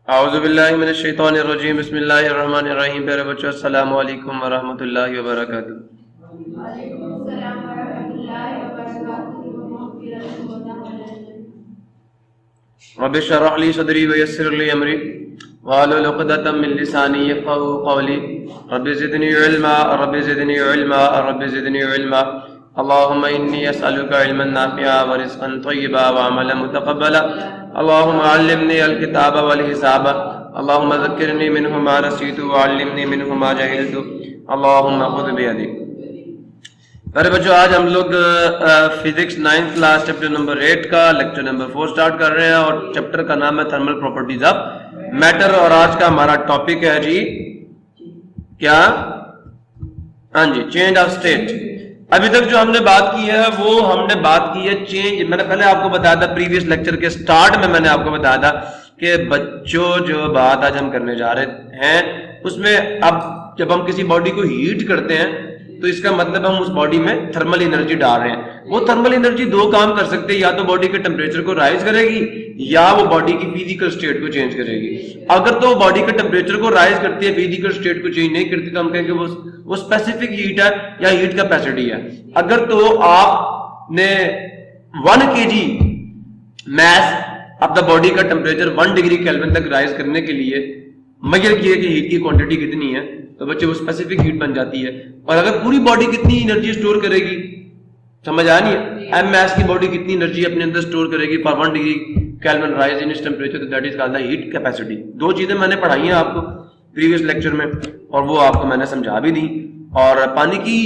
औज़ुबिल्लाहि मिनश्शैतानिर्रजीम बिस्मिल्लाहिर्रहमानिर्रहीम। प्यारे बच्चों, अस्सलामु अलैकुम व रहमतुल्लाहि व बरकातुहू। रब्बि इश्रह ली सदरी व यस्सिर ली अमरी वहलुल उक़दतम मिन लिसानी यफ़क़हू क़ौली। Rabbi ज़िदनी इल्मा rabbi ज़िदनी इल्मा rabbi ज़िदनी इल्मा। अल्लाहुम्मा इन्नी अस्अलुका इल्मन नाफ़िअ व रिज़्क़न तय्यबा व अमलन मुतक़ब्बला। अल्लाहुम्मा अल्लिमनी अल-किताब वल हिसाब। अल्लाहुम्मा ज़क्किरनी मिन्हु मा नसीतु व अल्लिमनी मिन्हु मा जहिलतु। अल्लाहुम्मा ख़ुज़ बियदी। अरे बच्चों, आज हम लोग physics 9th class chapter number 8 का लेक्चर नंबर 4 स्टार्ट कर रहे हैं और चैप्टर का नाम है थर्मल प्रॉपर्टीज ऑफ मैटर। और आज का हमारा टॉपिक है जी क्या? हाँ जी, चेंज ऑफ स्टेट। अभी तक जो हमने बात की है वो हमने बात की है चेंज। मैंने पहले आपको बताया था, प्रीवियस लेक्चर के स्टार्ट में मैंने आपको बताया था कि बच्चों जो बात आज हम करने जा रहे हैं उसमें अब जब हम किसी बॉडी को हीट करते हैं तो इसका मतलब हम उस बॉडी में थर्मल एनर्जी डाल रहे हैं। वो थर्मल एनर्जी दो काम कर सकते हैं, या तो बॉडी के टेम्परेचर को राइज करेगी या वो बॉडी की फिजिकल स्टेट को चेंज करेगी। अगर तो बॉडी के टेम्परेचर को राइज करती है, फिजिकल स्टेट को चेंज नहीं करती, तो हम कहेंगे वो स्पेसिफिक हीट है या हीट कैपेसिटी है। अगर तो आपने 1 kg mass of the body का टेम्परेचर 1 डिग्री केल्विन तक राइज करने के लिए मेजर किए कि हीट की क्वांटिटी कितनी है, तो बच्चे वो स्पेसिफिक हीट बन जाती है। और अगर पूरी बॉडी कितनी एनर्जी स्टोर करेगी, समझ आ नहीं है, एम मैस की बॉडी कितनी एनर्जी अपने अंदर स्टोर करेगी for 1 degree kelvin rise in इस टेम्परेचर, तो that is called the heat capacity. दो चीजें मैंने पढ़ाई हैं आपको प्रीवियस लेक्चर में और वो आपको मैंने समझा भी दी। और पानी की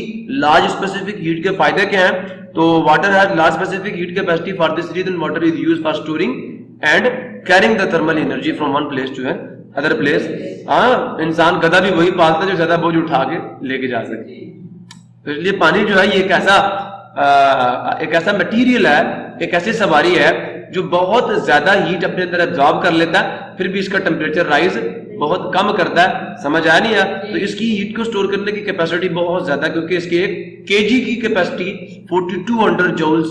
लार्ज स्पेसिफिक हीट के फायदे क्या हैं? तो water has large specific heat capacity, for this reason water is used for storing and carrying the thermal energy from one place to another place. हाँ, इंसान गधा भी वही पालता है जो ज्यादा बोझ उठा के लेके जा सके। तो इसलिए पानी जो है ये एक ऐसा मटेरियल है, एक ऐसी सवारी है जो बहुत ज्यादा हीट अपने अंदर एब्जॉर्ब कर लेता है, फिर भी इसका टेम्परेचर राइज बहुत कम करता है। समझ आया नहीं है? तो इसकी हीट को स्टोर करने की कैपेसिटी बहुत ज्यादा, क्योंकि इसके 1 kg की कैपेसिटी 4200 जूल्स,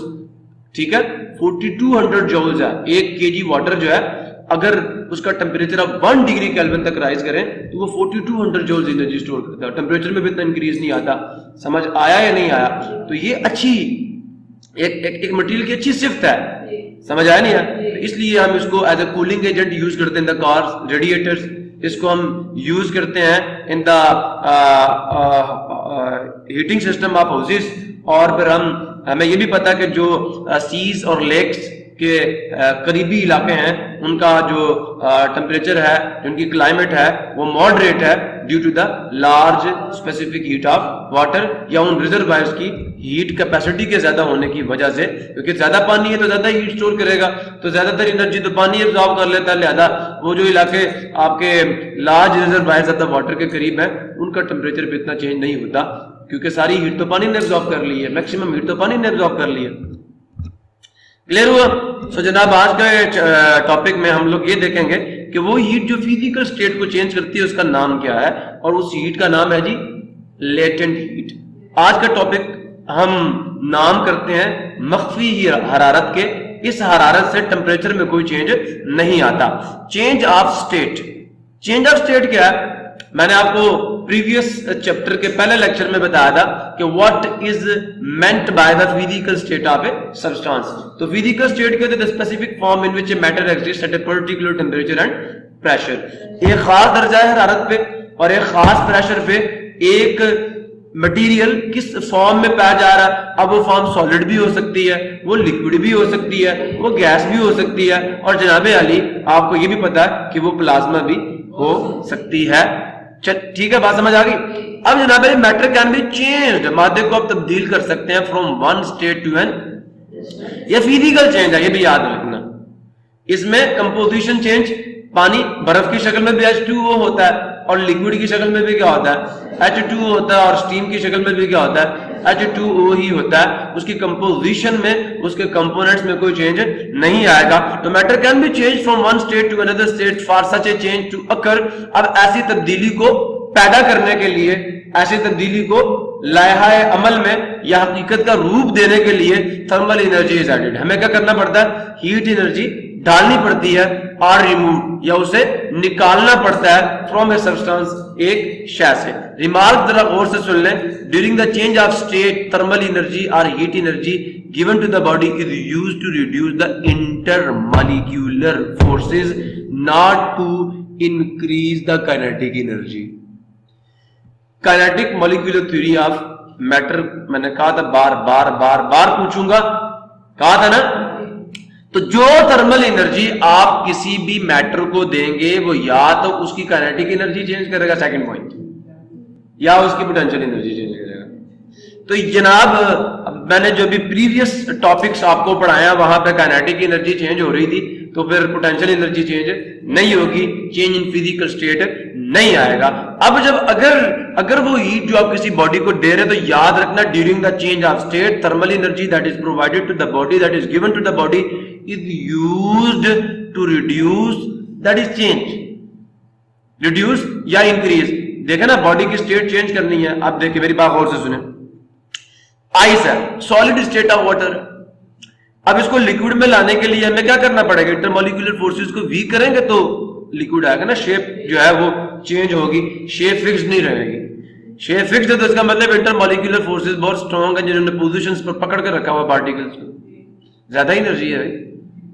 ठीक है, 4200 जूल्स है। 1 kg वाटर जो है अगर उसका टेम्परेचर आप 1 डिग्री केल्विन तक राइज करें तो वो 4200 जूल्स एनर्जी स्टोर करता है। टेम्परेचर में भी इतना इंक्रीज नहीं आता। समझ आया या नहीं आया? तो ये अच्छी एक मटेरियल की अच्छी सिफ्त है। समझ आया नहीं है? तो इसलिए हम इसको as a cooling agent use करते हैं इन द कार्स, रेडिएटर्स। इसको हम यूज करते हैं in the heating system of houses. और फिर हमें ये भी पता है कि जो सीज और लेक्स के करीबी इलाके हैं उनका जो टेम्परेचर है, उनकी क्लाइमेट है, वो मॉडरेट है due to the large specific heat of water, या उन रिजर्वायर्स की हीट कैपेसिटी के ज्यादा होने की वजह से। क्योंकि ज्यादा पानी है तो ज्यादा हीट स्टोर करेगा, तो ज्यादातर एनर्जी तो पानी एब्जॉर्ब कर लेता है। लिहाजा वो जो इलाके आपके large reservoirs of the water के करीब है उनका टेम्परेचर भी इतना चेंज नहीं होता, क्योंकि सारी हीट तो पानी ने एब्जॉर्ब कर ली है, मैक्सिमम हीट तो पानी ने एब्जॉर्ब कर ली है। क्लियर हुआ? तो जनाब, आज का टॉपिक में हम लोग ये देखेंगे कि वो हीट जो फिजिकल स्टेट को चेंज करती है उसका नाम क्या है, और उस हीट का नाम है जी लेटेंट हीट। आज का टॉपिक हम नाम करते हैं मख्फी हरारत के। इस हरारत से टेम्परेचर में कोई चेंज नहीं आता। Change of state. Change of state क्या है? मैंने आपको प्रीवियस चैप्टर के पहले लेक्चर में बताया था कि what is meant by the physical state of a substance. तो फिजिकल स्टेट के the specific form in which a matter exist at a particular temperature and pressure. एक खास दर्जा हरारत पे और एक खास प्रेशर पे एक मटेरियल किस फॉर्म में पाया जा रहा है। अब वो फॉर्म सॉलिड भी हो सकती है, वो लिक्विड भी हो सकती है, वो गैस भी हो सकती है, और जनाबे अली आपको ये भी पता है कि वो प्लाज्मा भी हो सकती है। ठीक है, बात समझ आ गई? अब जनाब मैटर कैन बी चेंज्ड, मादे को आप तब्दील कर सकते हैं from one state to an. ये फिजिकल चेंज है, ये भी याद रखना। इसमें कंपोजिशन चेंज, पानी बर्फ की शक्ल में भी H2O होता है और लिक्विड की शक्ल में भी क्या होता है H2O होता है, और स्टीम की शक्ल में भी क्या होता है H2O ही होता है। उसकी कंपोजिशन में, उसके कंपोनेंट्स में कोई चेंज नहीं आएगा। तो matter can be change from one state to another state for such a change to occur. अब ऐसी तब्दीली को पैदा करने के लिए, ऐसी तब्दीली को लायहाए अमल में या हकीकत का रूप देने के लिए थर्मल एनर्जी इज एडेड। हमें क्या करना पड़ता है? हीट एनर्जी डालनी पड़ती है, आर रिमूव या उसे निकालना पड़ता है फ्रॉम ए सब्सटेंस एक शय से। रिमार्क जरा गौर से सुन लें, during the change of state thermal energy और heat energy given to the body is used to reduce the intermolecular forces not to increase the kinetic energy. Kinetic molecular theory of matter मैंने कहा था, बार बार बार बार पूछूंगा, कहा था ना। तो जो थर्मल एनर्जी आप किसी भी मैटर को देंगे वो या तो उसकी काइनेटिक एनर्जी चेंज करेगा, सेकंड पॉइंट, या उसकी पोटेंशियल एनर्जी चेंज करेगा। तो जनाब मैंने जो भी प्रीवियस टॉपिक्स आपको पढ़ाया वहां पे काइनेटिक एनर्जी चेंज हो रही थी, तो फिर पोटेंशियल एनर्जी चेंज नहीं होगी, चेंज इन फिजिकल स्टेट नहीं आएगा। अब जब अगर वो हीट जो आप किसी बॉडी को दे रहे, तो याद रखना during the change of state thermal energy that is provided to the body, that is given to the body is used to reduce, that is change, reduce या इंक्रीज। देखे ना, बॉडी की स्टेट चेंज करनी है। आप देखिए, मेरी बात गौर से सुने। आइस है, सॉलिड स्टेट ऑफ वाटर। अब इसको लिक्विड में लाने के लिए हमें क्या करना पड़ेगा? इंटरमॉलिक्यूलर फोर्सेस को वीक करेंगे तो लिक्विड आएगा ना, शेप जो है वो चेंज होगी, शेप फिक्स नहीं रहेगी। शेप फिक्स है तो इसका मतलब इंटरमॉलिक्यूलर फोर्सेस बहुत स्ट्रॉन्ग है, जिन्होंने पोजीशंस पर पकड़ कर रखा हुआ पार्टिकल्स को। ज्यादा एनर्जी है,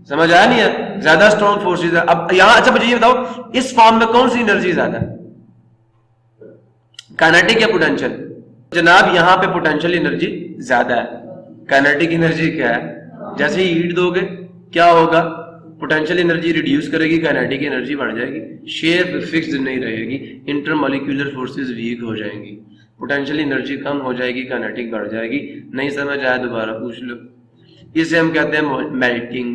समझ आया नहीं है? ज्यादा स्ट्रॉन्ग फोर्सेस है। अब यहां अच्छा मुझे ये बताओ, इस फॉर्म में कौन सी एनर्जी ज्यादा है, काइनेटिक या पोटेंशियल? जनाब यहां पे पोटेंशियल एनर्जी ज्यादा है, काइनेटिक एनर्जी क्या है? जैसे ही हीट दोगे क्या होगा? पोटेंशियल एनर्जी रिड्यूस करेगी, काइनेटिक एनर्जी बढ़ जाएगी, शेप फिक्स्ड नहीं रहेगी, इंटरमॉलिक्यूलर फोर्सेस वीक हो जाएंगी, पोटेंशियल एनर्जी कम हो जाएगी, काइनेटिक बढ़ जाएगी। नहीं समझ आया दोबारा पूछ लो। इसे हम कहते हैं मेल्टिंग।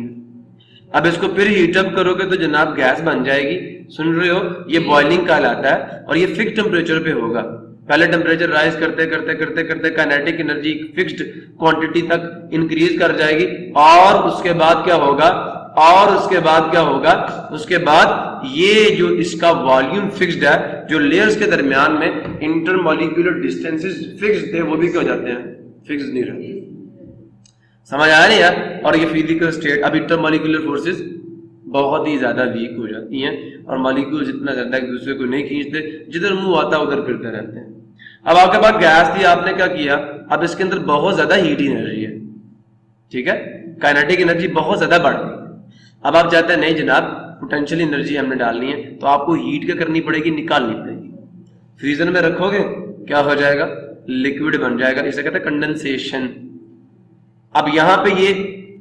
अब इसको फिर हीटअप करोगे तो जनाब गैस बन जाएगी। सुन रहे हो, ये बॉइलिंग कहलाता है और ये फिक्स टेम्परेचर पे होगा। पहले टेम्परेचर राइज करते करते करते करते काइनेटिक एनर्जी फिक्स्ड क्वांटिटी तक इंक्रीज कर जाएगी, और उसके बाद क्या होगा? उसके बाद ये जो इसका वॉल्यूम फिक्स्ड है, जो लेयर्स के दरमियान में इंटरमॉलिक्यूलर डिस्टेंसेस फिक्स्ड थे, वो भी क्या हो जाते हैं? फिक्स नहीं रहते। समझ आया नहीं यार? और ये फिजिकल स्टेट, अब इंटरमॉलिक्यूलर फोर्सेस बहुत ही ज्यादा वीक हो जाती हैं और मॉलिक्यूल्स इतना ज्यादा एक दूसरे को नहीं खींचते, जिधर मुंह आता उधर फिरते रहते हैं। अब आपके पास गैस थी, आपने क्या किया? अब इसके अंदर बहुत ज्यादा हीट एनर्जी है, ठीक है, काइनेटिक एनर्जी बहुत ज्यादा बढ़ गई। अब आप चाहते हैं नहीं जनाब पोटेंशियल एनर्जी हमने डालनी है, तो आपको हीट क्या करनी पड़ेगी? निकालनी पड़ेगी। फ्रीजर में रखोगे क्या हो जाएगा? लिक्विड बन जाएगा, इसे कहते हैं कंडेंसेशन। अब यहां पे ये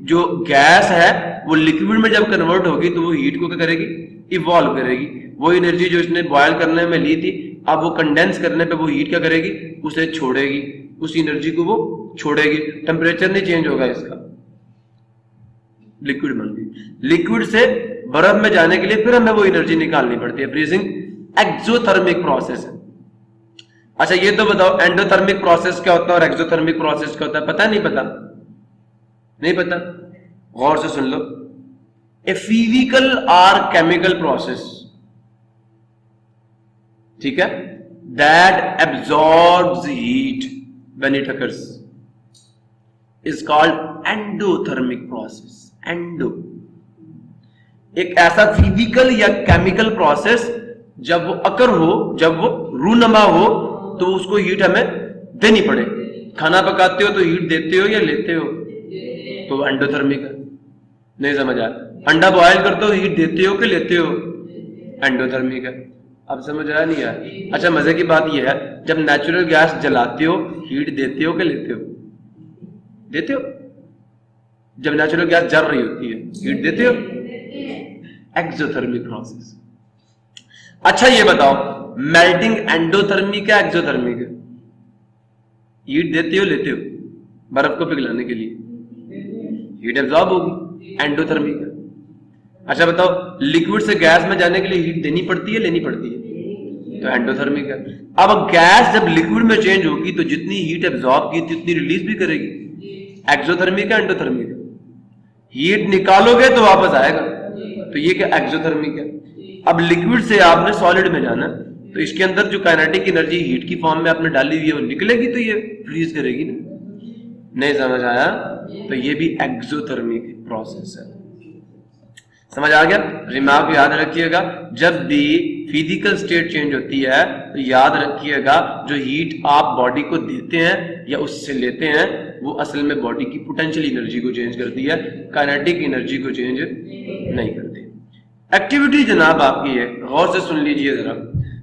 जो गैस है वो लिक्विड में जब कन्वर्ट होगी तो वो हीट को क्या करेगी? इवॉल्व करेगी। वो एनर्जी जो इसने बॉयल करने में ली थी, अब वो कंडेंस करने पे वो हीट क्या करेगी? उसे छोड़ेगी, उस एनर्जी को वो छोड़ेगी। टेम्परेचर नहीं चेंज होगा इसका, लिक्विड बन गई। लिक्विड से बर्फ में जाने के लिए फिर हमें वो एनर्जी निकालनी पड़ती है, फ्रीजिंग एक्सोथर्मिक प्रोसेस है। अच्छा ये तो बताओ एंडोथर्मिक प्रोसेस क्या होता है और एक्सोथर्मिक प्रोसेस क्या होता है? पता नहीं पता? नहीं पता? गौर से सुन लो। ए फिजिकल और केमिकल प्रोसेस, ठीक है, that absorbs heat when it occurs is called endothermic process. Endo एक ऐसा फिजिकल या केमिकल प्रोसेस जब वो अकर हो, जब वो रूनमा हो, तो उसको हीट हमें देनी पड़े। खाना पकाते हो तो हीट देते हो या लेते हो? तो एंडोथर्मिक है। नहीं समझ आया? अंडा बॉयल करते हो हीट देते हो कि लेते हो? एंडोथर्मिक है। अब समझ आया नहीं यार? अच्छा मजे की बात यह है, जब नेचुरल गैस जलाते हो हीट देते हो कि लेते हो? देते हो। जब नेचुरल गैस जल रही होती है हीट देते हो? Exothermic process. अच्छा ये बताओ मेल्टिंग एंडोथर्मिक है एक्सोथर्मिक है? हीट देते हो लेते हो? बर्फ को पिघलाने के लिए हीट एब्जॉर्ब होगी, एंडोथर्मिक है। अच्छा बताओ लिक्विड से गैस में जाने के लिए हीट देनी पड़ती है लेनी पड़ती है? तो एंडोथर्मिक है। अब गैस जब लिक्विड में चेंज होगी तो जितनी हीट एब्जॉर्ब की थी उतनी रिलीज भी करेगी। एक्सोथर्मिक है एंडोथर्मिक है? हीट निकालोगे तो वापस आएगा, तो ये क्या? एक्सोथर्मिक है। अब लिक्विड से आपने सॉलिड में जाना, तो इसके अंदर जो काइनेटिक एनर्जी हीट की फॉर्म में आपने डाली हुई है वो निकलेगी, तो ये फ्रीज करेगी ना। नहीं समझ आया? तो ये भी एक्सोथर्मिक प्रोसेस है। समझ आ गया? रिमार्क याद रखिएगा, जब भी फिजिकल स्टेट चेंज होती है तो याद रखिएगा जो हीट आप बॉडी को देते हैं या उससे लेते हैं वो असल में बॉडी की पोटेंशियल एनर्जी को चेंज करती है, काइनेटिक एनर्जी को चेंज नहीं करती। एक्टिविटी जनाब आपकी है, गौर से सुन लीजिए जरा,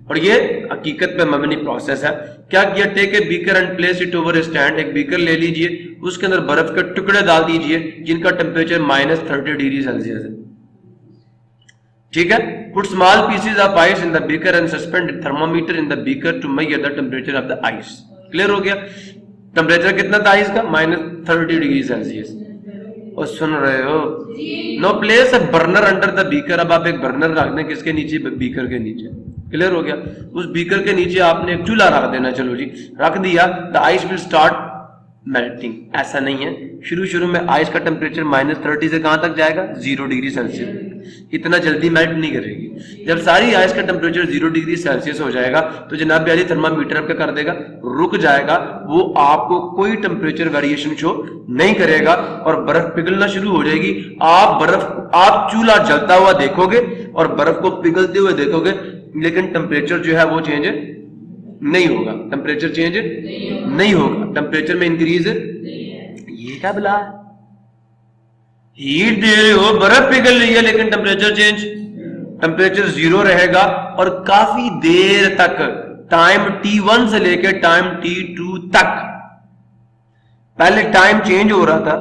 और ये हकीकत में मबनी प्रोसेस है। क्या किया? Take a beaker and place it over a stand. एक बीकर ले लीजिए, उसके अंदर बर्फ के टुकड़े डाल दीजिए जिनका टेम्परेचर -30 डिग्री सेल्सियस है, ठीक है। Put small pieces of ice in the beaker and suspend thermometer in the beaker to measure the temperature of the ice. Clear हो गया? टेम्परेचर कितना था आइस का? -30 डिग्री सेल्सियस। और सुन रहे हो? No place a burner under the beaker. अब आप एक बर्नर रख दें, किसके नीचे? बीकर के नीचे। क्लियर हो गया? उस बीकर के नीचे आपने एक चूल्हा रख देना। चलो जी, रख दिया। The ice will start melting. ऐसा नहीं है, शुरू में आइस का टेम्परेचर -30 से कहां तक जाएगा? 0 डिग्री सेल्सियस। इतना जल्दी मेल्ट नहीं करेगी। जब सारी आइस का टेम्परेचर 0 डिग्री सेल्सियस हो जाएगा तो जनाब यानी थर्मामीटर क्या कर देगा? रुक जाएगा। वो आपको कोई टेम्परेचर वेरिएशन शो नहीं करेगा और बर्फ पिघलना शुरू हो जाएगी। आप चूल्हा जलता हुआ देखोगे और बर्फ को पिघलते हुए देखोगे, लेकिन टेम्परेचर जो है वो चेंज नहीं होगा। टेम्परेचर चेंज नहीं होगा, टेम्परेचर में इंक्रीज। ये क्या बला है? हीट दे रहे हो, बर्फ पिघल रही है, लेकिन टेम्परेचर चेंज, टेम्परेचर 0 रहेगा और काफी देर तक, टाइम T1 से लेकर टाइम T2 तक। पहले टाइम चेंज हो रहा था,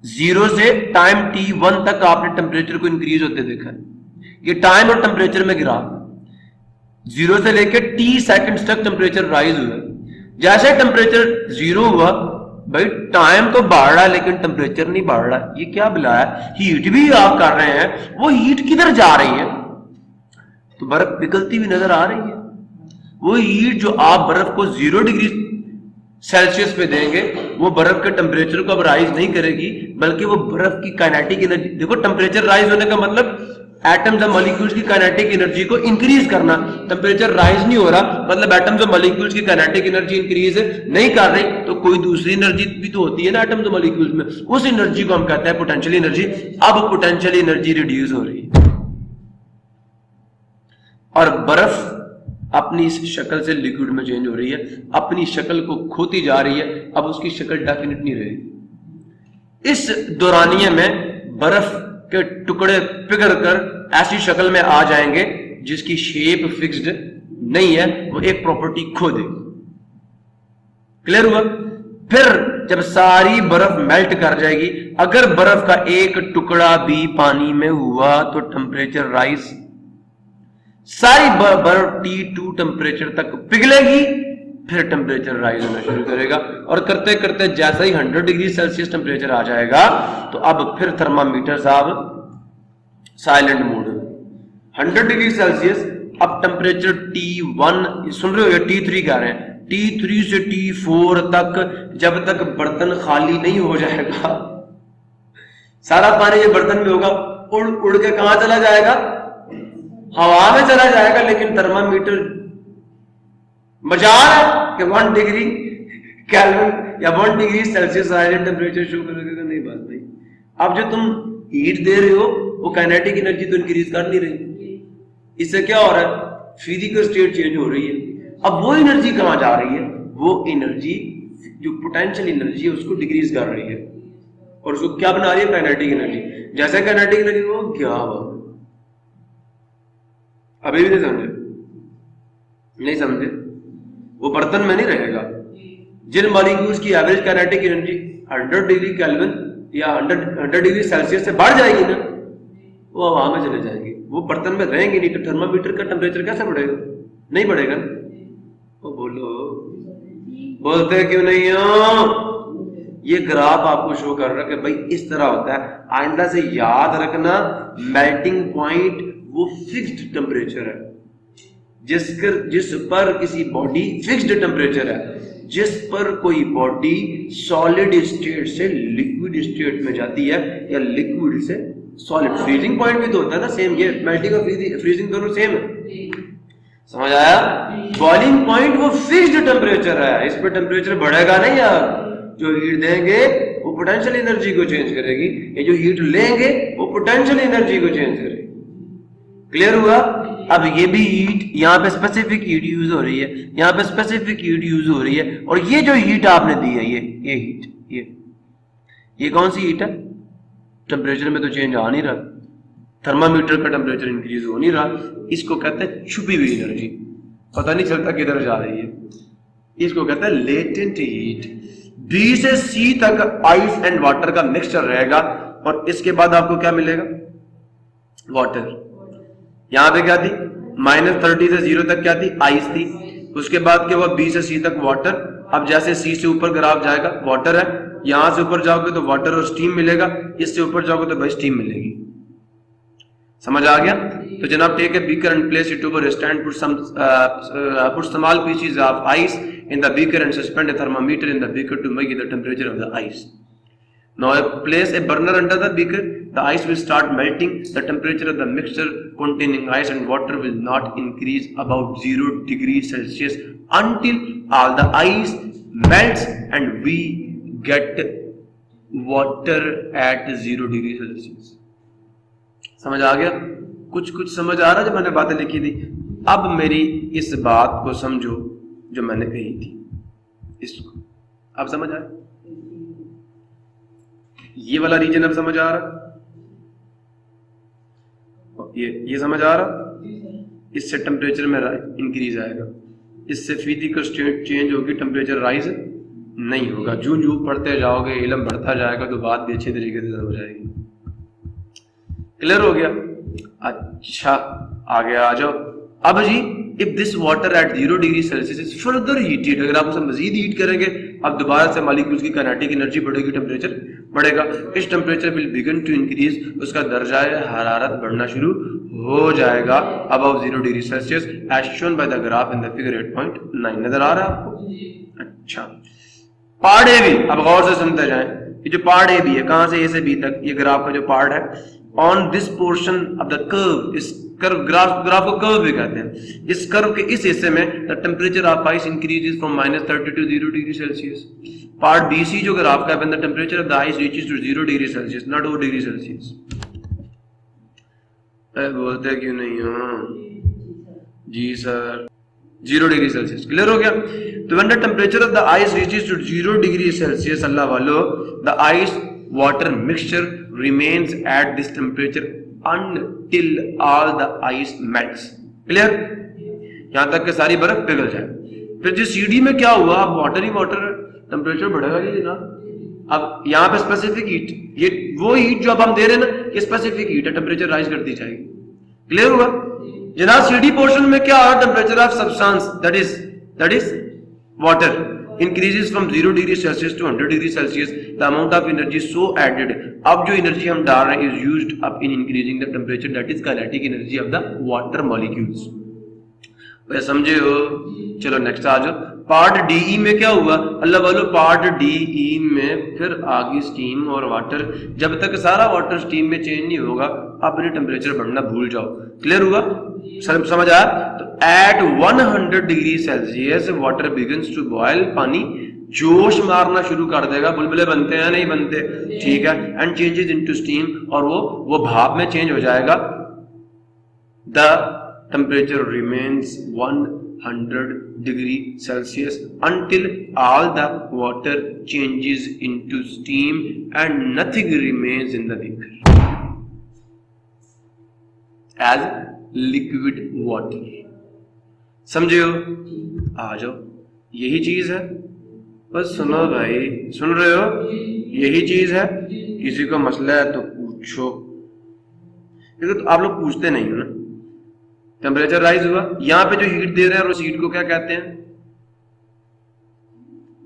0 से टाइम T1 तक आपने टेम्परेचर को इंक्रीज होते देखा। ये टाइम और टेम्परेचर में गिरा, 0 से लेकर T सेकंड्स तक टेम्परेचर राइज हुआ। जैसे टेम्परेचर 0 हुआ, भाई टाइम तो बढ़ रहा है लेकिन टेम्परेचर नहीं बढ़ रहा। ये क्या बिला है? हीट भी आप कर रहे हैं, वो हीट किधर जा रही है? तो बर्फ पिघलती हुई नजर आ रही है। वो हीट जो आप बर्फ को 0 डिग्री सेल्सियस पे देंगे, वो बर्फ के टेम्परेचर को अब राइज नहीं करेगी, बल्कि वो बर्फ की काइनेटिक एनर्जी। देखो, टेम्परेचर राइज होने का मतलब एटम्स और मॉलिक्यूल्स की काइनेटिक एनर्जी को इंक्रीज करना। टेम्परेचर राइज नहीं हो रहा, मतलब एटम्स और मॉलिक्यूल्स की काइनेटिक एनर्जी इंक्रीज नहीं कर रही, तो कोई दूसरी एनर्जी भी तो होती है ना एटम्स और मॉलिक्यूल्स में। उस एनर्जी को हम कहते हैं पोटेंशियल एनर्जी। अब पोटेंशियल एनर्जी रिड्यूस हो रही है और बर्फ अपनी इस शक्ल से लिक्विड में चेंज हो रही है, अपनी शक्ल को खोती जा रही है। अब उसकी शक्ल डेफिनेट नहीं रहेगी। इस दौरानिये में बर्फ के टुकड़े पिघल कर ऐसी शक्ल में आ जाएंगे जिसकी शेप फिक्स्ड नहीं है, वो एक प्रॉपर्टी खो देगी। क्लियर हुआ? फिर जब सारी बर्फ मेल्ट कर जाएगी, अगर बर्फ का एक टुकड़ा भी पानी में हुआ तो टेम्परेचर राइज, सारी बर्फ T2 टेम्परेचर तक पिघलेगी, फिर टेम्परेचर राइज होना शुरू करेगा। और करते करते जैसा ही 100 डिग्री सेल्सियस टेम्परेचर आ जाएगा तो अब फिर थर्मामीटर साहब साइलेंट मोड। 100 डिग्री सेल्सियस, अब टेम्परेचर T1, सुन रहे हो या T3 कह रहे हैं, T3 से T4 तक, जब तक बर्तन खाली नहीं हो जाएगा, सारा पानी जो बर्तन में होगा उड़ उड़ के कहां चला जाएगा? हवा में चला जाएगा। लेकिन थर्मामीटर मजाल है कि 1 डिग्री केल्विन या 1 degree Celsius silent temperature show करेगा। नहीं बात भाई, अब जो तुम हीट दे रहे हो वो काइनेटिक एनर्जी तो इंक्रीज कर नहीं रही। इससे क्या हो रहा है? फिजिकल स्टेट चेंज हो रही है। अब वो एनर्जी कहां जा रही है? वो एनर्जी जो पोटेंशियल एनर्जी है उसको डिक्रीज कर रही है और उसको क्या बना रही है? Kinetic energy. जैसे काइनेटिक एनर्जी वो क्या हुआ? अभी भी नहीं समझे? नहीं समझे? वो बर्तन में नहीं रहेगा। जिन मॉलिक्यूल्स की average kinetic energy 100 degree kelvin या 100 डिग्री सेल्सियस से बढ़ जाएगी ना, वो हवा में चले जाएंगे, वो बर्तन में रहेंगे नहीं। तो थर्मामीटर का टेम्परेचर कैसे बढ़ेगा? नहीं बढ़ेगा। वो बोलो, बोलते क्यों नहीं हो? ये ग्राफ आपको शो कर रहा है कि भाई इस तरह होता है। आइंदा से याद रखना, मेल्टिंग पॉइंट वो फिक्स्ड टेम्परेचर है जिस पर किसी बॉडी फिक्स्ड टेम्परेचर है, जिस पर कोई बॉडी सॉलिड स्टेट से लिक्विड स्टेट में जाती है या लिक्विड से सॉलिड। फ्रीजिंग पॉइंट भी तो होता है ना, सेम। ये मेल्टिंग और फ्रीजिंग दोनों सेम है। समझ आया? बॉइलिंग पॉइंट वो फिक्स्ड टेम्परेचर है, इस पर टेम्परेचर बढ़ेगा नहीं यार। जो हीट देंगे वो पोटेंशियल एनर्जी को चेंज करेगी, ये जो हीट लेंगे वो पोटेंशियल एनर्जी को चेंज करेगी। क्लियर हुआ? अब ये भी हीट, यहाँ पे स्पेसिफिक हीट यूज हो रही है, यहाँ पे स्पेसिफिक हीट यूज हो रही है, और ये जो हीट आपने दी है ये हीट, ये कौन सी हीट है? टेम्परेचर में तो चेंज आ नहीं रहा, थर्मामीटर का टेम्परेचर इंक्रीज हो नहीं रहा, इसको कहते हैं छुपी हुई एनर्जी, पता नहीं चलता किधर जा रही है, इसको कहते हैं लेटेंट हीट। बी से सी तक आइस एंड वाटर का मिक्सचर रहेगा, और इसके बाद आपको क्या मिलेगा? वाटर। यहां पे क्या थी? -30 से 0 तक क्या थी? आइस थी। उसके बाद क्या हुआ? बी से सी तक वाटर। अब जैसे सी से ऊपर ग्राफ जाएगा वाटर है, यहां से ऊपर जाओगे तो वाटर और स्टीम मिलेगा, इससे ऊपर जाओगे तो भाई स्टीम मिलेगी। समझ आ गया? तो जनाब, take a beaker and place it over stand, put small pieces of ice in the beaker and suspend a thermometer in the beaker to measure the temperature of the ice. Now place a burner under the beaker, the ice will start melting, the temperature of the mixture containing ice and water will not increase above 0 degrees Celsius until all the ice melts and we get water at 0 degree Celsius. समझ आ गया? कुछ समझ आ रहा जब मैंने बातें लिखी थी? अब मेरी इस बात को समझो जो मैंने कही थी, इसको अब समझ आया? ये वाला रीजन अब समझ आ रहा? ये समझ आ रहा? इससे टेम्परेचर में इंक्रीज आएगा, इससे फिजिकल स्टेट चेंज होगी, टेम्परेचर राइज नहीं होगा। जो पढ़ते जाओगे इल्म बढ़ता जाएगा तो बात भी अच्छे तरीके से समझ आएगी। क्लियर हो गया? अच्छा, आगे आ जाओ। अब जी, if this water at 0 degree Celsius is further heated, अगर आप उसे मजीद हीट करेंगे, अब दोबारा से मॉलिक्यूल्स की काइनेटिक एनर्जी बढ़ेगी, टेम्परेचर बढ़ेगा। इस temperature will begin to increase, उसका दर्जा हरारत बढ़ना शुरू हो जाएगा above 0 degree Celsius as shown by the graph in the figure 8.9। नजर आ रहा है आपको? अच्छा, पार्ट ए भी अब गौर से सुनते जाएं। ये जो पार्ट ए भी है, कहां से ए से बी तक, ये ग्राफ का जो पार्ट है, on this portion of the curve, इस कर्व, ग्राफ को कर्व भी कहते हैं, इस कर्व के इस हिस्से में the temperature of ice increases from -30 to 0 degree Celsius. Part B C जो ग्राफ का है, when the temperature of the ice reaches to 0 degree Celsius, not 2 degree Celsius. बोलते क्यों नहीं हो जी सर? 0 degree Celsius. क्लियर हो गया? तो when the temperature of the ice reaches to 0 degree Celsius, अल्लाह वालों, the ice water mixture remains at this temperature until all the ice melts. Clear? यहां तक कि सारी बर्फ पिघल जाए। फिर जिस सीढ़ी में क्या हुआ, अब वाटर ही वाटर, टेम्परेचर बढ़ेगा ही जनाब। अब यहाँ पे स्पेसिफिक हीट, ये वो हीट जो अब हम दे रहे हैं ना, ये स्पेसिफिक हीट है, टेम्परेचर राइज करती जाएगी। क्लियर हुआ जनाब? सीढ़ी पोर्शन में क्या आ रहा? Temperature of substance that is water increases from 0 degree Celsius to 100 degree Celsius. The amount of energy so added, अब जो एनर्जी हम डाल रहे हैं, is used up in increasing the temperature, that is kinetic energy of the water molecules. वैसे समझे हो? चलो नेक्स्ट आ जाओ। पार्ट डी में क्या हुआ अल्लाह वालों? पार्ट डी में फिर आगे स्टीम और वाटर, जब तक सारा वाटर स्टीम में चेंज नहीं होगा अपने टेम्परेचर बढ़ना भूल जाओ। क्लियर हुआ? समझ आया? तो at 100 degree Celsius water begins to boil, पानी जोश मारना शुरू कर देगा। बुलबुले बनते हैं नहीं बनते? ठीक है। एंड चेंजेस इनटू स्टीम, और वो भाप में चेंज हो जाएगा। The temperature remains 100 degree Celsius until all the water changes into steam and nothing remains in the beaker as liquid water. समझे हो? आ जाओ, यही चीज है। बस सुनो भाई, सुन रहे हो? यही चीज है। किसी को मसला है तो पूछो, क्योंकि तो आप लोग पूछते नहीं हो ना। टेम्परेचर राइज हुआ, यहां पे जो हीट दे रहे हैं उस हीट को क्या कहते हैं?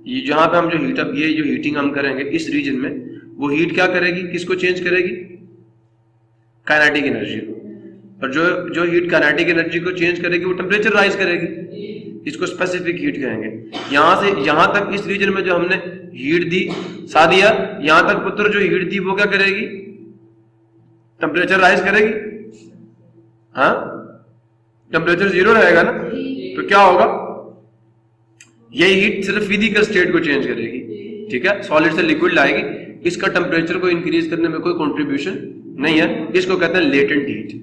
ये जहां पे हम जो हीट, अब ये जो हीटिंग हम करेंगे इस रीजन में, वो हीट क्या करेगी? किसको चेंज करेगी? काइनेटिक एनर्जी को। और जो हीट काइनेटिक एनर्जी को चेंज करेगी वो टेम्परेचर राइज करेगी। इसको स्पेसिफिक हीट कहेंगे। यहां से यहां तक इस रीजन में जो हमने हीट दी सादिया, यहां तक पुत्र जो हीट दी वो क्या करेगी? टेम्परेचर राइज करेगी। हाँ, टेम्परेचर 0 रहेगा ना, तो क्या होगा? ये हीट सिर्फ फिजिकल स्टेट को चेंज करेगी। ठीक है, सॉलिड से लिक्विड लाएगी, इसका टेम्परेचर को इंक्रीज करने में कोई कंट्रीब्यूशन नहीं है, इसको कहते हैं लेटेंट हीट।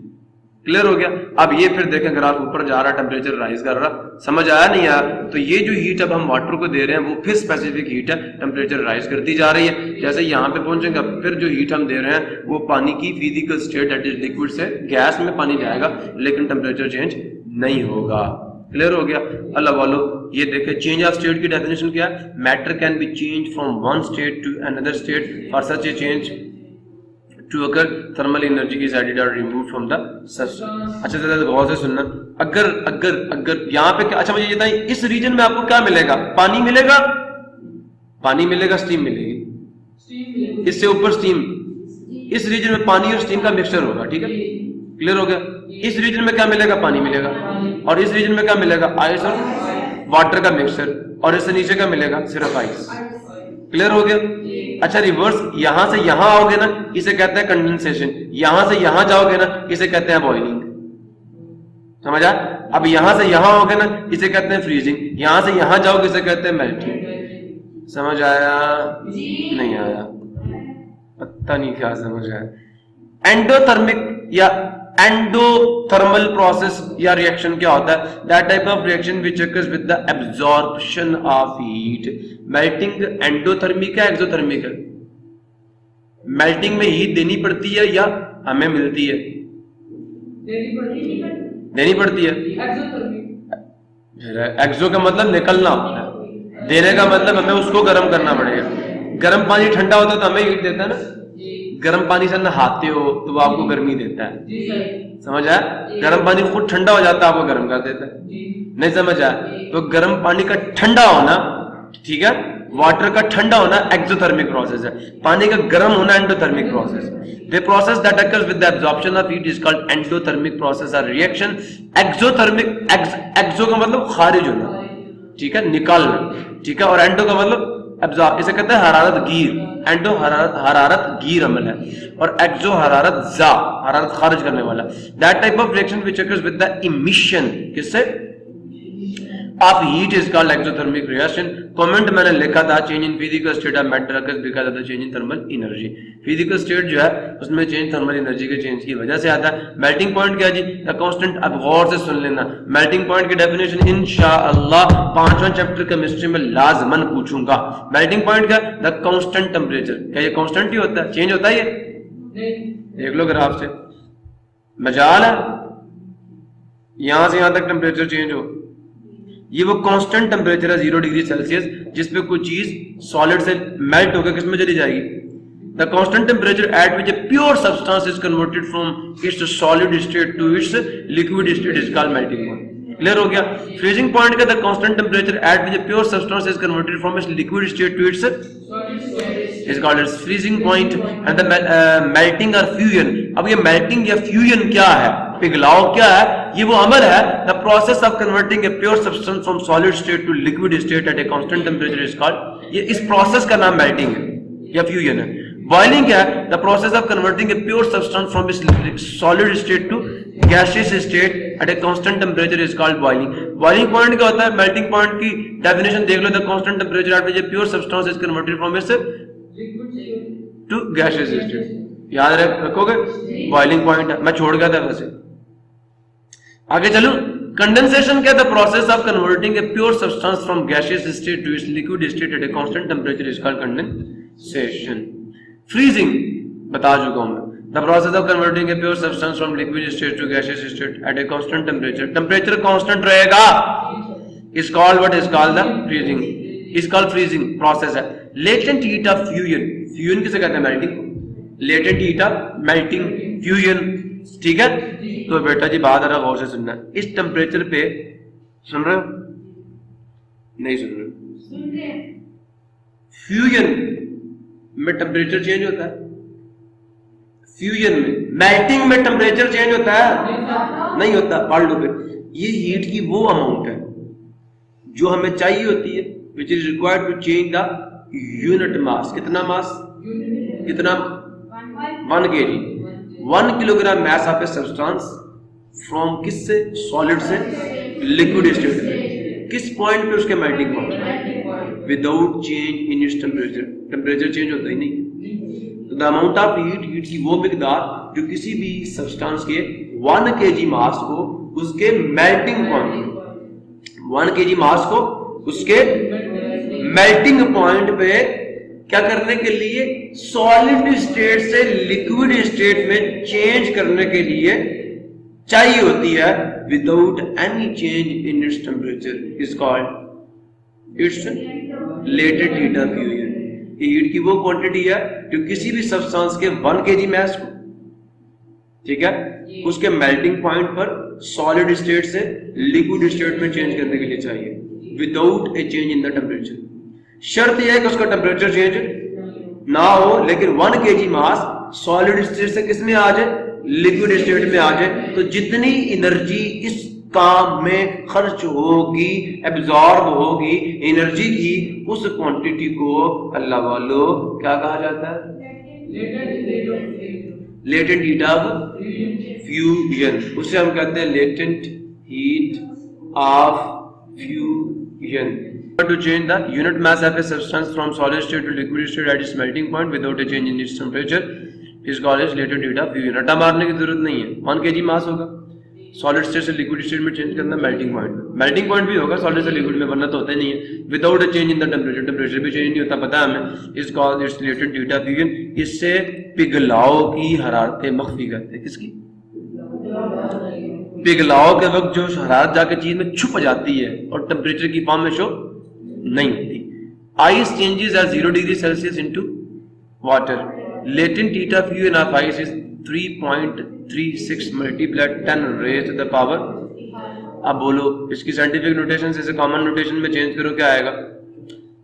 क्लियर हो गया। अब ये फिर देखें ग्राफ ऊपर जा रहा, टेम्परेचर राइज कर रहा, समझ आया नहीं आया? तो ये जो हीट अब हम वाटर को दे रहे हैं वो फिर स्पेसिफिक हीट है, टेम्परेचर राइज करती जा रही है। जैसे यहाँ पे पहुंचेंगे फिर जो हीट हम दे रहे हैं वो पानी की physical state that is liquid से गैस में पानी जाएगा, लेकिन टेम्परेचर चेंज नहीं होगा। क्लियर हो गया। अल्लाह वालो, ये देखे चेंज ऑफ स्टेट की डेफिनेशन क्या है? Matter can be change from one state to another state और such a change to occur thermal energy is added or removed from the substance। अच्छा ज़रा गौर से सुनना, अगर अगर अगर यहाँ पे, अच्छा मुझे ये बताइए, इस रीजन में आपको क्या मिलेगा? पानी मिलेगा, पानी मिलेगा, स्टीम मिलेगी, इससे ऊपर स्टीम, इस रीजन में पानी और स्टीम का मिक्सचर होगा, ठीक है, क्लियर हो गया। इस रीजन में क्या मिलेगा? पानी मिलेगा, और इस रीजन में क्या मिलेगा? आइस और वाटर का मिक्सचर, और इससे नीचे क्या मिलेगा? सिर्फ आइस। क्लियर हो गया। अच्छा रिवर्स, यहां से यहां आओगे ना, इसे कहते हैं कंडेंसेशन, यहां से यहां जाओगे ना, इसे कहते हैं बॉइलिंग। समझा? अब यहां से यहां आओगे ना, इसे कहते हैं फ्रीजिंग, यहां से यहां जाओगे इसे कहते हैं मेल्टिंग। समझ आया? नहीं आया? पता नहीं क्या समझ आया। एंडोथर्मिक या एंडोथर्मल प्रोसेस या रिएक्शन क्या होता है? That type of reaction which occurs with the absorption of heat. Melting endothermic है, एक्सोथर्मिक है? मेल्टिंग में हीट देनी पड़ती है या हमें मिलती है? देनी पड़ती है। एक्सो का मतलब निकलना होता है, देने का मतलब हमें उसको गर्म करना पड़ेगा। गर्म पानी ठंडा होता है तो हमें हीट देता है ना, गर्म पानी से नहाते हो तो वो आपको गर्मी देता है। समझ आया? गर्म पानी खुद ठंडा हो जाता है, आपको गर्म कर देता है। नहीं समझ आया? तो गर्म पानी का ठंडा होना, ठीक है, वाटर का ठंडा होना एक्सोथर्मिक प्रोसेस है, पानी का गर्म होना endothermic process. The process that occurs with the absorption of heat is called endothermic process और रिएक्शन। एक्सोथर्मिक, एक्सो का मतलब खारिज होना, ठीक है, निकालना, ठीक है, और एंडो का मतलब एब्जॉर्ब, इसे कहते हैं हरारत गिर। एंडो हरारत गिर अमल है, और एक्सो हरारत जा, हरारत खारिज करने वाला। That type of reaction which occurs with the emission, किससे? Of heat is called exothermic reaction. Comment मैंने लिखा था, change in physical state of matter occurs because of the change in thermal energy. Physical state जो है उसमें change thermal energy के change की वजह से आता है। मेल्टिंग पॉइंट क्या जी? The constant. अब गौर से सुन लेना, मेल्टिंग पॉइंट की डेफिनेशन इंशाअल्लाह 5वां चैप्टर केमिस्ट्री में लाजमन पूछूंगा। मेल्टिंग पॉइंट क्या? The constant temperature. क्या ये कांस्टेंट ही होता है? चेंज होता है ये? देख लो ग्राफ से, मजाल है यहां से यहां तक टेम्परेचर चेंज हो, ये वो कांस्टेंट टेम्परेचर है 0 डिग्री सेल्सियस, जिसपे कोई चीज सॉलिड से मेल्ट होकर किसमें चली जाएगी? The constant temperature at which a pure substance is converted from its solid state to its liquid state is called melting point. Clear हो गया। फ्रीजिंग पॉइंट का the constant temperature at which a pure substance is converted from its liquid state to its is called its freezing point. And the melting और fusion. अब ये melting या fusion क्या है, पिघलाव क्या है? ये वो अमल है, the process of converting a pure substance from solid state to liquid state at a constant temperature is called, ये इस प्रोसेस का नाम मेल्टिंग है या फ्यूजन है। बॉइलिंग क्या है? The process of converting a pure substance from its solid state to gaseous state at a constant temperature is called boiling. Boiling point क्या होता है? मेल्टिंग पॉइंट की डेफिनेशन देख लो, the constant temperature at which a pure substance is converted from its to gaseous state. याद रखोगे, boiling point है, मैं छोड़ गया था वैसे। आगे चलूं, कंडेंसेशन क्या? The process of converting a pure substance from gaseous state to its liquid state at a constant temperature is called condensation. Freezing बता चुका हूं मैं, the process of converting a pure substance from liquid state to gaseous state at a constant temperature, temperature constant रहेगा, is called what is called the freezing, is called freezing process है। Latent heat of fusion, fusion किसे कहते हैं? Melting. Latent heat of melting, fusion, ठीक है। तो बेटा जी बात जरा गौर से सुनना, इस टेम्परेचर पे सुन रहे हो? नहीं सुन रहे? फ्यूजन में टेम्परेचर चेंज होता है, फ्यूजन में, मेल्टिंग में टेम्परेचर चेंज होता है? नहीं होता। पढ़ लो फिर, ये हीट की वो अमाउंट है जो हमें चाहिए होती है, which is required to change the unit mass. कितना मास? कितना? 1 kg, 1 kilogram mass of a substance from किससे? सॉलिड से लिक्विड स्टेट में। किस पॉइंट पे उसके melting point? Without change in its temperature, temperature change होता ही नहीं। तो the amount of heat, heat की वो मिकदार जो किसी भी सब्सटेंस के 1 kg मास को उसके मेल्टिंग पॉइंट, 1 kg मास को उसके मेल्टिंग पॉइंट पे क्या करने के लिए, सॉलिड स्टेट से लिक्विड स्टेट में चेंज करने के लिए चाहिए होती है without any change in its temperature is called its latent heat of fusion. Heat की वो क्वांटिटी है जो किसी भी सब्सटेंस के 1 kg मास को, ठीक है, उसके मेल्टिंग पॉइंट पर सॉलिड स्टेट से लिक्विड स्टेट में चेंज करने के लिए चाहिए without A change in the temperature. शर्त यह है कि उसका टेम्परेचर चेंज ना हो, लेकिन 1 kg मास सॉलिड स्टेट से किस में आ जाए, लिक्विड स्टेट में आ जाए। तो जितनी एनर्जी इस काम में खर्च होगी, एब्जॉर्ब होगी एनर्जी की, उस क्वांटिटी को अल्लाह वालों क्या कहा जाता है, लेटेंट हीट ऑफ फ्यूजन। उसे हम कहते हैं latent heat of fusion. To change the unit mass of a substance from solid state to liquid state at its melting point without a change in its temperature is called as latent heat of fusion। रट्टा मारने की जरूरत नहीं है, 1 kg मास होगा, solid state से liquid state में change करना मेल्टिंग पॉइंट में, मेल्टिंग पॉइंट भी होगा सॉलिड से लिक्विड में, वरना तो होता ही नहीं है। Without a change in the temperature, temperature भी चेंज नहीं होता, पता है हमें, is called its latent heat of fusion. इससे पिघलाव की हरारतें मख्फी करते हैं। किसकी? पिघलाव के वक्त जो हरारत जाकर चीज में छुप जाती है और टेम्परेचर की फॉर्म में शो नहीं होती। Ice changes at 0 degree Celsius into water. Latent heat of fusion of ice is 3.36 multiplied 10 raise to the power. अब बोलो इसकी साइंटिफिक नोटेशन से कॉमन नोटेशन में चेंज करो, क्या आएगा?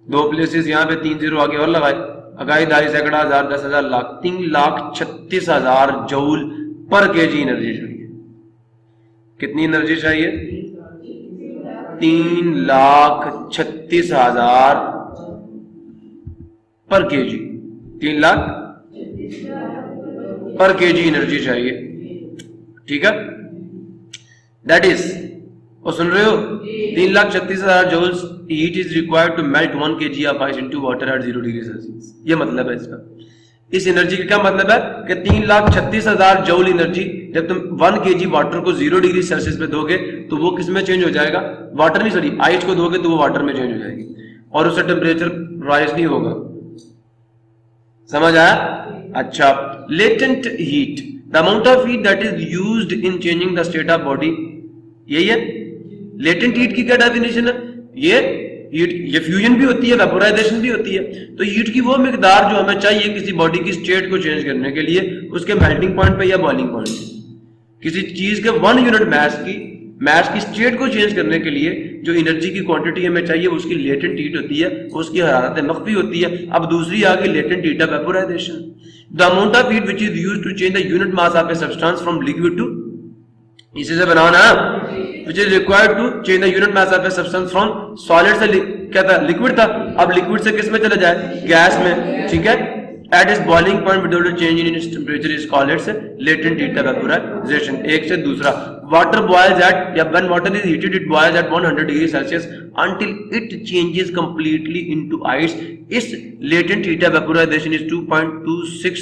2 प्लेसेस यहाँ पे 3 0 आगे और लगाए, अगाई दाई सैकड़ा हजार 10,000 लाख 3,36,000 जूल पर केजी एनर्जी चाहिए। कितनी एनर्जी चाहिए? 3,36,000 पर केजी, 3 लाख पर केजी एनर्जी चाहिए, ठीक है। दैट इज, और सुन रहे हो, 3,36,000 joules heat is required to melt 1 kg of ice into water at 0 degree Celsius. ये मतलब है इसका। इस एनर्जी का क्या मतलब है कि 3,36,000 जूल एनर्जी जब तुम 1 kg वाटर को 0 डिग्री सेल्सियस पे दोगे तो वो किस में चेंज हो जाएगा? वाटर नहीं, सॉरी, आइस को दोगे तो वो वाटर में चेंज हो जाएगी और उससे टेम्परेचर राइज नहीं होगा। समझ आया? अच्छा, latent heat, the amount of heat that is used in changing the state of body. यही है लेटेंट हीट की क्या डेफिनेशन है? ये फ्यूजन भी होती है, वेपोराइजेशन भी होती है। तो हीट की वो मिकदार जो हमें चाहिए किसी बॉडी की स्टेट को चेंज करने के लिए, उसके मेल्टिंग पॉइंट पे या बॉइलिंग पॉइंट पे। किसी चीज के 1 यूनिट मास की स्टेट को चेंज करने के लिए जो एनर्जी की क्वांटिटी हमें चाहिए उसकी लेटेंट हीट होती है, उसकी हरारत मख्फी होती है। अब दूसरी आ गई latent heat of vaporization. The amount of heat which is used to change the unit mass of a substance from liquid to, इसी से बनाना, which is required to change the unit mass of a substance from solid से क्या था? Liquid था, अब liquid से किस में चला जाए? गैस में, ठीक है। At its boiling point without a change in its temperature is called its latent heat of vaporization। एक से दूसरा, water boils at, या when water is heated it boils at 100 degree Celsius until it changes completely into ice। इस latent heat of vaporization is 2.26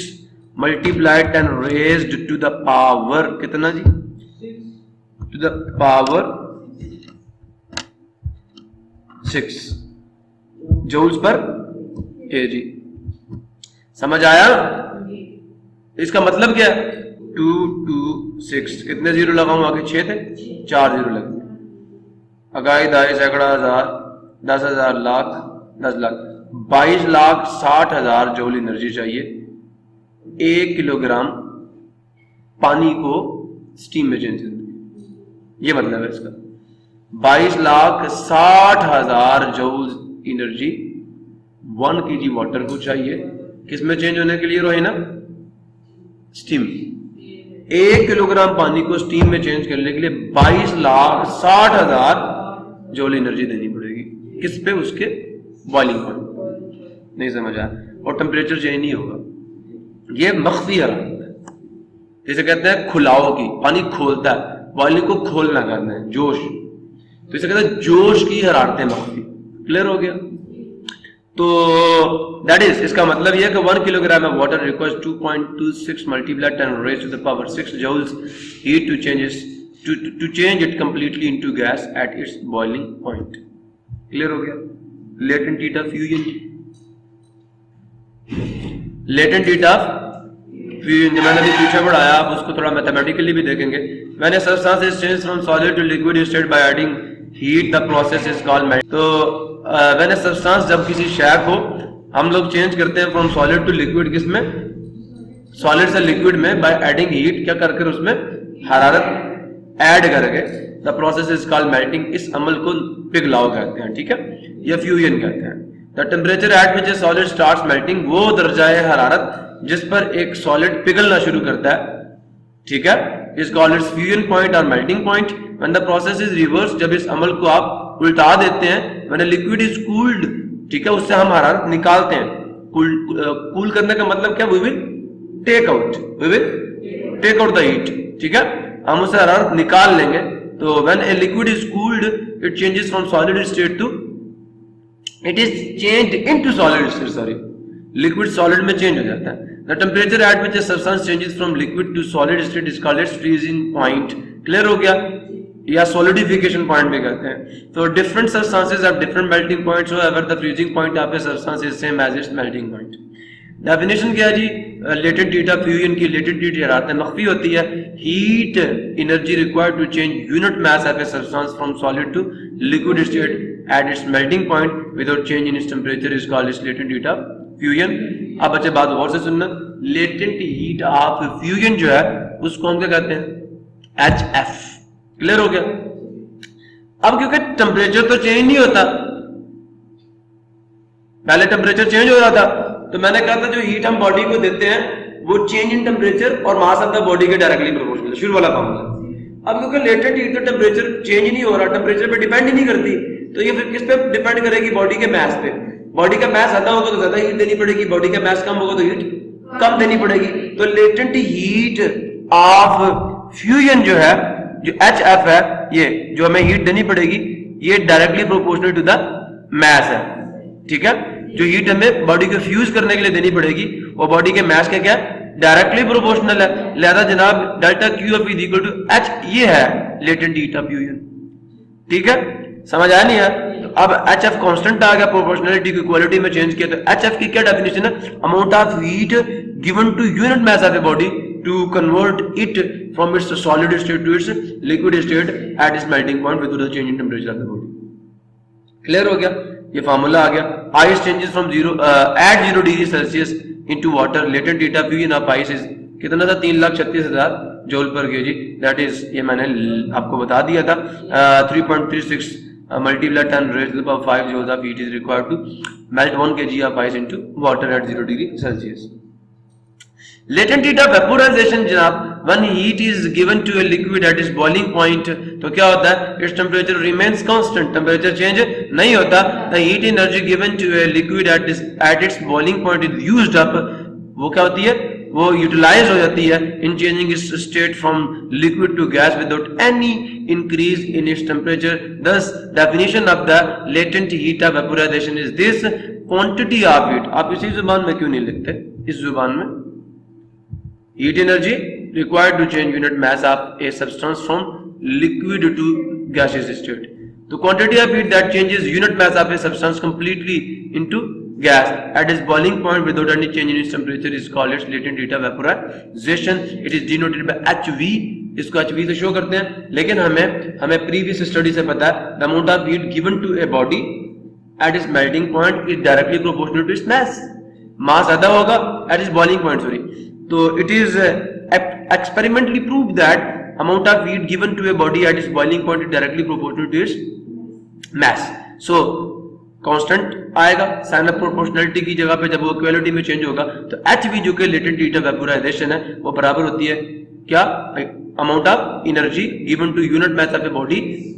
multiplied 10 raised to the power, कितना जी? To the power 6 joules पर kg. समझ आया? इसका मतलब क्या है? 2 2 6, कितने जीरो लगाऊं आगे? 6 थे, 4 जीरो लगे। अगाई दाई सैकड़ा हजार 10,000 लाख 10 लाख 22,60,000 जूल एनर्जी चाहिए 1 किलोग्राम पानी को स्टीम में चेंज करने। ये मतलब है इसका 22,60,000 जूल एनर्जी 1 kg वाटर को चाहिए किस में चेंज होने के लिए? रोहिना, स्टीम। 1 किलोग्राम पानी को स्टीम में चेंज करने के लिए 22,60,000 जूल एनर्जी देनी पड़ेगी। किस पे? उसके बॉइलिंग पॉइंट। नहीं समझ आया? और टेम्परेचर चेंज नहीं होगा। ये मख्फी हरारत है, जैसे कहते हैं खुलाव की, पानी खोलता है, बॉइलिंग को खोलना करना है, जोश। तो इसे कहते हैं जोश की हरारतें मख्फी। क्लियर हो गया? तो दैट इज, इसका मतलब यह है कि 1 kilogram of water requires 2.26 multiply 10 raise to the power 6 joules heat to change it completely into gas at its boiling point. Clear हो गया? Latent heat of fusion, latent heat of fusion मैंने अभी पीछे बढ़ाया, आप उसको थोड़ा मैथमेटिकली भी देखेंगे। When a substance is changed from solid to liquid state by adding heat the process is called melting. तो व्हेन ए सब्सटेंस, जब किसी शय को हम लोग चेंज करते हैं फ्रॉम सॉलिड टू लिक्विड, किसमें? सॉलिड से लिक्विड में, बाय एडिंग हीट, क्या करके उसमें हरारत ऐड करके, the process is called melting. इस अमल को पिघलाव कहते हैं, ठीक है, या फ्यूजन कहते हैं। The temperature at which A solid starts melting, वो दर्जा है हरारत जिस पर एक सॉलिड पिघलना शुरू करता है, ठीक है, is called its fusion point और melting point. When the process is reverse, जब इस अमल को आप उल्टा देते हैं, when a liquid is cooled, ठीक है, उससे हम हरारत निकालते हैं। कूल करने का मतलब क्या? We will take out the heat, ठीक है, हम उससे हरारत निकाल लेंगे। तो when a liquid is cooled it changes from solid state to, it is changed into solid state, sorry, liquid solid में चेंज हो जाता है। The temperature at which a substance changes from liquid to solid state is called its freezing point. Clear हो गया? या solidification point भी कहते हैं। तो different substances have different melting points, however the freezing point of a substance is same as its melting point. Definition क्या है जी? लेटेंट हीट ऑफ फ्यूजन की लेटेंट हीट हरारत मख्फी होती है। Heat energy required to change unit mass of a substance from solid to liquid state at its melting point without change in its temperature is called its latent heat of fusion. अब बच्चे बात गौर से सुनना, latent heat of fusion जो है उसको हम क्या कहते हैं? HF। क्लियर हो गया? अब क्योंकि टेम्परेचर तो चेंज नहीं होता, पहले टेम्परेचर चेंज हो रहा था, तो मैंने कहा था जो हीट हम बॉडी को देते हैं वो चेंज इन टेम्परेचर और मास ऑफ द बॉडी के डायरेक्टली प्रोपोर्शनल, शुरू वाला फॉर्मूला। अब क्योंकि लेटेंट हीट तो टेम्परेचर चेंज नहीं हो रहा, टेम्परेचर पे डिपेंड ही नहीं करती, तो ये फिर किस पे डिपेंड करेगी? बॉडी के मास पे। बॉडी का मास ज्यादा होगा तो ज्यादा हीट देनी पड़ेगी, बॉडी का मास कम होगा तो हीट कम देनी पड़ेगी। तो लेटेंट हीट ऑफ फ्यूजन जो है, जो HF है, ये जो हमें हीट देनी पड़ेगी, ये directly proportional to the mass है, ठीक है। जो हीट हमें बॉडी को फ्यूज करने के लिए देनी पड़ेगी वो बॉडी के मास के क्या डायरेक्टली प्रोपोर्शनल है। लिहाजा जनाब delta q of is equal to H, ये है लेटेंट हीट ऑफ फ्यूजन, ठीक है। समझ आया नहीं यार? तो अब HF कांस्टेंट आ गया, प्रोपोर्शनलिटी को इक्वालिटी में चेंज किया, तो HF की क्या डेफिनेशन है? Amount of heat given to unit mass of a body to convert it from its solid state to its liquid state at its melting point with change in temperature of the body. Clear हो गया? ये formula आ गया। Ice changes from 0 at 0 degree Celsius into water, latent heat of fusion of ice is कितना था? 3,36,000 joule पर KG, that is, ये मैंने आपको बता दिया था। 3.36 multiply 10 raised to the power 5 joules of heat is required to melt 1 kg of ice into water at 0 degree Celsius. Latent heat of vaporization जनाब, when heat is given to a liquid at its boiling point, तो क्या होता है? Its temperature remains constant, temperature change नहीं होता। The heat energy given to a liquid at its boiling point is used up, वो क्या होती है? वो यूटिलाइज हो जाती है in changing its state from liquid to gas without any increase in its temperature. This definition of the latent heat of vaporization is this quantity of heat. आप इसी जुबान में क्यों नहीं लिखते? इस जुबान में heat energy required to change unit mass of a substance from liquid to gaseous state. तो quantity of heat that changes unit mass of a substance completely into gas at its boiling point without any change in its temperature is called its latent heat of vaporization. It is denoted by HV. इसको HV से show करते हैं, लेकिन हमें previous study से पता है the amount of heat given to a body at its melting point is directly proportional to its mass. मास ज्यादा होगा at its boiling point, sorry. तो it is experimentally proved that amount of heat given to a body at its boiling point is directly proportional to its mass. So constant आएगा, sign of proportionality की जगह पे जब वो equality में change होगा तो HV जो कि लेटेंट हीट ऑफ वेपोराइजेशन है वो बराबर होती है क्या? Amount of energy given to unit mass of a body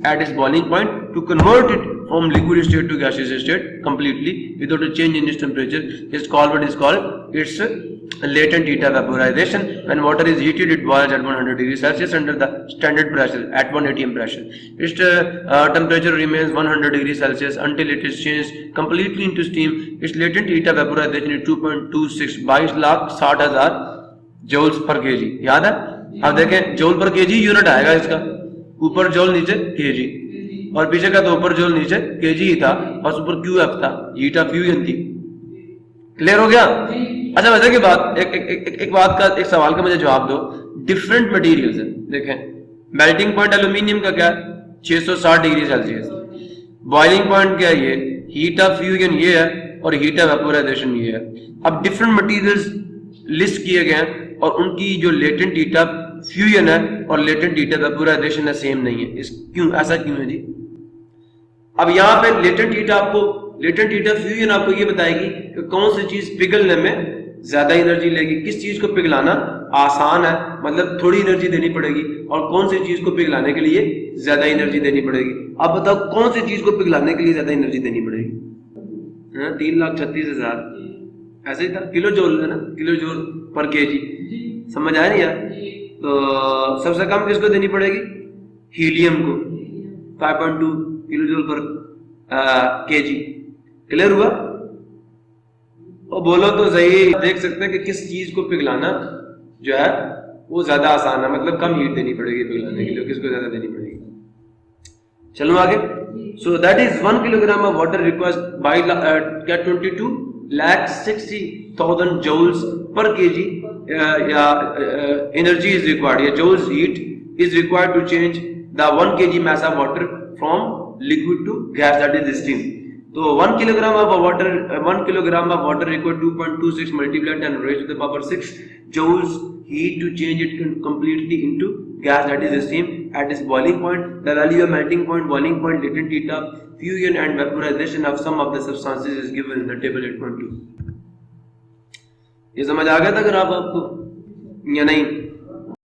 at its boiling point to convert it from liquid state to gaseous state completely without a change in its temperature is called what is called its latent heat vaporization. When water is heated, it boils at 100 degrees Celsius under the standard pressure at 1 atm pressure. Its temperature remains 100 degrees Celsius until it is changed completely into steam. Its latent heat vaporization is 2.26 22,60,000 joules per kg. याद है? अब देखें joule पर KG unit आएगा इसका, ऊपर joule नीचे KG, और पीछे का तो ऊपर जूल नीचे केजी ही था और ऊपर क्यूएफ था, हीट ऑफ फ्यूजन थी। क्लियर हो गया? अच्छा वैसे की बात एक बात का एक सवाल का मुझे जवाब दो। डिफरेंट मटेरियल्स है, देखें मेल्टिंग पॉइंट एल्यूमिनियम का क्या है 660 डिग्री सेल्सियस, बॉइलिंग पॉइंट क्या है ये, हीट ऑफ फ्यूजन ये है और हीट ऑफ वेपोराइजेशन ये है। अब डिफरेंट मटेरियल्स लिस्ट किए गए हैं और उनकी जो लेटेंट हीट ऑफ फ्यूजन है और लेटेंट हीट ऑफ वेपोराइजेशन है सेम नहीं है। इस क्यों ऐसा क्यों है जी? अब यहाँ पे लेटेंट हीट ऑफ फ्यूजन आपको ये बताएगी कि कौन सी चीज पिघलने में ज्यादा एनर्जी लेगी, किस चीज को पिघलाना आसान है मतलब थोड़ी एनर्जी देनी पड़ेगी, और कौन सी चीज को पिघलाने के लिए ज्यादा एनर्जी देनी पड़ेगी। अब बताओ कौन सी चीज को पिघलाने के लिए ज्यादा एनर्जी देनी पड़ेगी? 3,36,000 ऐसे ही था, किलो जूल है ना, किलो जूल पर केजी। समझ आया नहीं यार? तो सबसे कम किसको देनी पड़ेगी? हीलियम को 5.2 किलो जूल पर केजी। क्लियर हुआ? और बोलो तो सही, देख सकते हैं कि किस चीज को पिघलाना जो है वो ज्यादा आसान है, मतलब कम हीट देनी पड़ेगी पिघलाने के लिए, किसको ज्यादा देनी पड़ेगी। चलो आगे। So that is 1 kilogram of water required by 22,60,000 joules per kg या एनर्जी इज रिक्वायर्ड या joules heat is required to change the 1 kg mass of water from liquid to gas, that is steam. So 1 kilogram of water required 2.26 multiplied 10 raised to the power 6 joules heat to change it completely into gas, that is steam, at its boiling point. The value of melting point, boiling point, latent heat of fusion and vaporization of some of the substances is given in the table 8.2. ये समझ आ गया था graph आपको या नहीं?